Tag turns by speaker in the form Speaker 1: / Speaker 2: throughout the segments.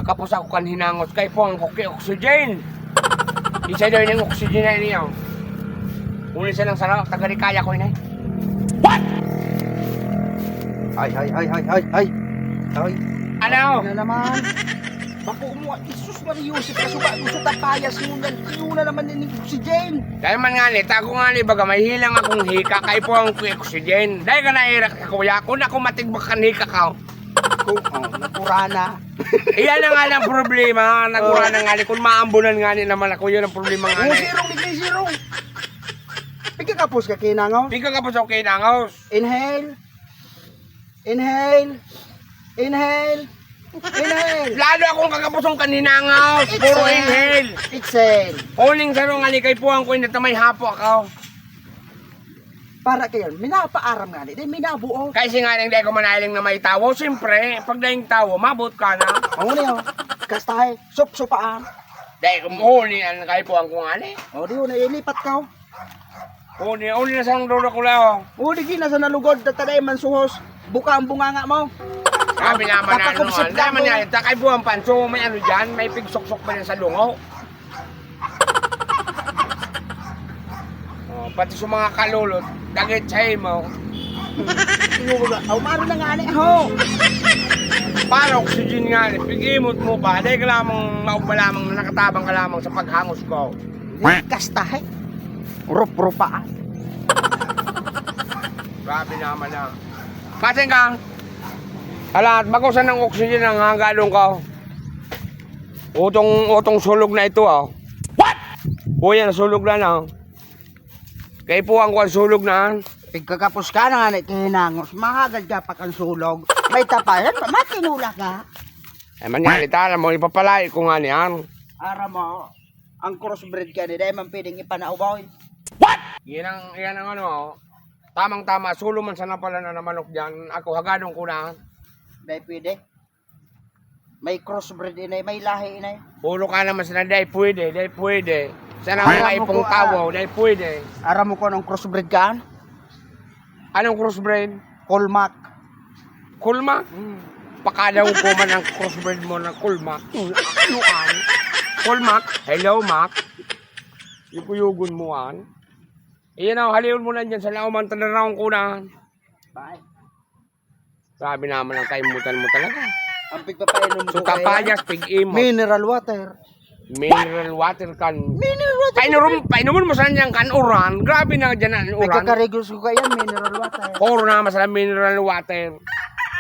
Speaker 1: Pigkakapos ako kan hinangot kay po ang koki oxygen. Isa daw yung oxygen na niya. Uli siya ng sarap, taga-rikaya ko yun eh. What?
Speaker 2: Ay.
Speaker 1: Ano?
Speaker 2: Ano naman? Bako mo, Isus Mariusip, kasuba gusto tapayas mo yan. Iuna naman din yung oxygen.
Speaker 1: Dahil man nga ni, tago nga ni, baga may hilang akong hika kay po ang oxygen. Dahil ka nairak ka kuya, kung ako matigbak kan hika ka.
Speaker 2: Kung, napurana.
Speaker 1: Iyan na nga ng problema, nagura na nga ni, kung maambulan nga ni naman ako, yun ang problema nga ni.
Speaker 2: Zero. Pagkakapos ka kinangaw.
Speaker 1: Pigkakapos ako kay Nangos.
Speaker 2: Inhale.
Speaker 1: Lalo akong kakapusong kaninangaw, puro inhale.
Speaker 2: Exhale.
Speaker 1: Huling sarong nga ni, kay po ang kuya na tamay hapo ako.
Speaker 2: Para kayo, minapaaram nga ni, minabuo.
Speaker 1: Kasi nga nang di ko manahiling na may tawo, siyempre, pag daing tawo, mabot ka na.
Speaker 2: Ang una yun, kastahe, supaan.
Speaker 1: Dahil kung huli ang kay po ang kung ani.
Speaker 2: O di yun, ilipat ka.
Speaker 1: Huli na sa dulo ko lang.
Speaker 2: O di gina sa nalugod, tataday man suhos, buka ang bunganga mo.
Speaker 1: Sabi naman na ano,
Speaker 2: Papakupsip ka
Speaker 1: naman
Speaker 2: mo.
Speaker 1: yan, takay buwang panso, may ano dyan, may pigsok-sok pa yan sa lungaw. Oh, pati sa mga kalulot, dagit sa mo.
Speaker 2: Aw, maro na nga ni, ho.
Speaker 1: Para oxygen nga, pigimot mo pa, dahil ka lamang maubba lamang na nakatabang ka lamang sa paghangos ko.
Speaker 2: Kastahe. Rup-rupaan.
Speaker 1: Grabe naman na. Pating ka, alat, bagusan ng oxygen ang hanggalong ka. Utong sulog na ito ah. What? O yan, sulog na lang. Kaya po ang sulog na.
Speaker 2: Pagkakapos ka na nga ni kinangos, mahagad ka pa kang sulog. May tapayan pa, matinula ka.
Speaker 1: Eh man yan, itala mo, ipapalay ko nga niyan.
Speaker 2: Ara mo, ang crossbreed ka ni, dahil man pwedeng ipanaubaw.
Speaker 1: What? Yan ang ano, tamang-tama, sulo man sana pala na manok dyan. Ako, hagadong ko na.
Speaker 2: Dahil pwede. May crossbreed inay, may lahi inay.
Speaker 1: Ulo ka naman sana, dahil pwede. Sana
Speaker 2: Ay,
Speaker 1: mga
Speaker 2: ako
Speaker 1: ipong
Speaker 2: po,
Speaker 1: tawo, dahil pwede.
Speaker 2: Ara mo ko ng crossbreed ka?
Speaker 1: Anong crossbreed?
Speaker 2: Colmac.
Speaker 1: Kulma? Pakalaw ko man ang crossbreed mo ng kulma. Ano an? Kulmak? Hello, Mac? Ikuyugon mo an? Iyan ang haliw mo na dyan sa lauman tanaraong kunan.
Speaker 2: Bye.
Speaker 1: Sabi naman ang kaimutan mo talaga.
Speaker 2: Ang pigpapainom
Speaker 1: So
Speaker 2: ko kaya,
Speaker 1: kapayas, pig-imot,
Speaker 2: mineral water.
Speaker 1: mineral water kan.
Speaker 2: Mineral water.
Speaker 1: Painumun mo saan niyang kanuran. Grabe na dyan ang uran.
Speaker 2: Nagkakaregos ko kaya, mineral water.
Speaker 1: Puro na masala mineral water.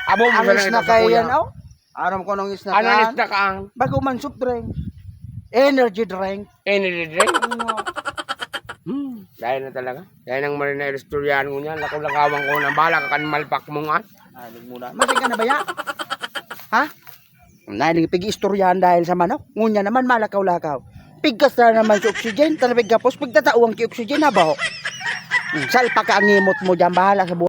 Speaker 1: Abo mo
Speaker 2: Ang
Speaker 1: saan
Speaker 2: is
Speaker 1: ito
Speaker 2: na
Speaker 1: sa
Speaker 2: kaya
Speaker 1: kuya.
Speaker 2: yan, oh. Aram ko nung is na
Speaker 1: Ano
Speaker 2: kan.
Speaker 1: na ka?
Speaker 2: Bago man soup drink. Energy drink.
Speaker 1: Energy drink? Dahil na talaga. Dahil ang marina istoryahan ko niya. Lakaw-lakawang ko na bala ka kan malpak mo nga.
Speaker 2: Aling muna. Masing ka na ba ya? Ha? Naling pig-istoryahan dahil sa manok. Ngunya naman malakaw-lakaw. Pigkas na naman sa oxygen. Talabig kapos. Pagtatauang ki oxygen na ba ho? Salpa ka ang imot mo dyan. Bahala sa buhay.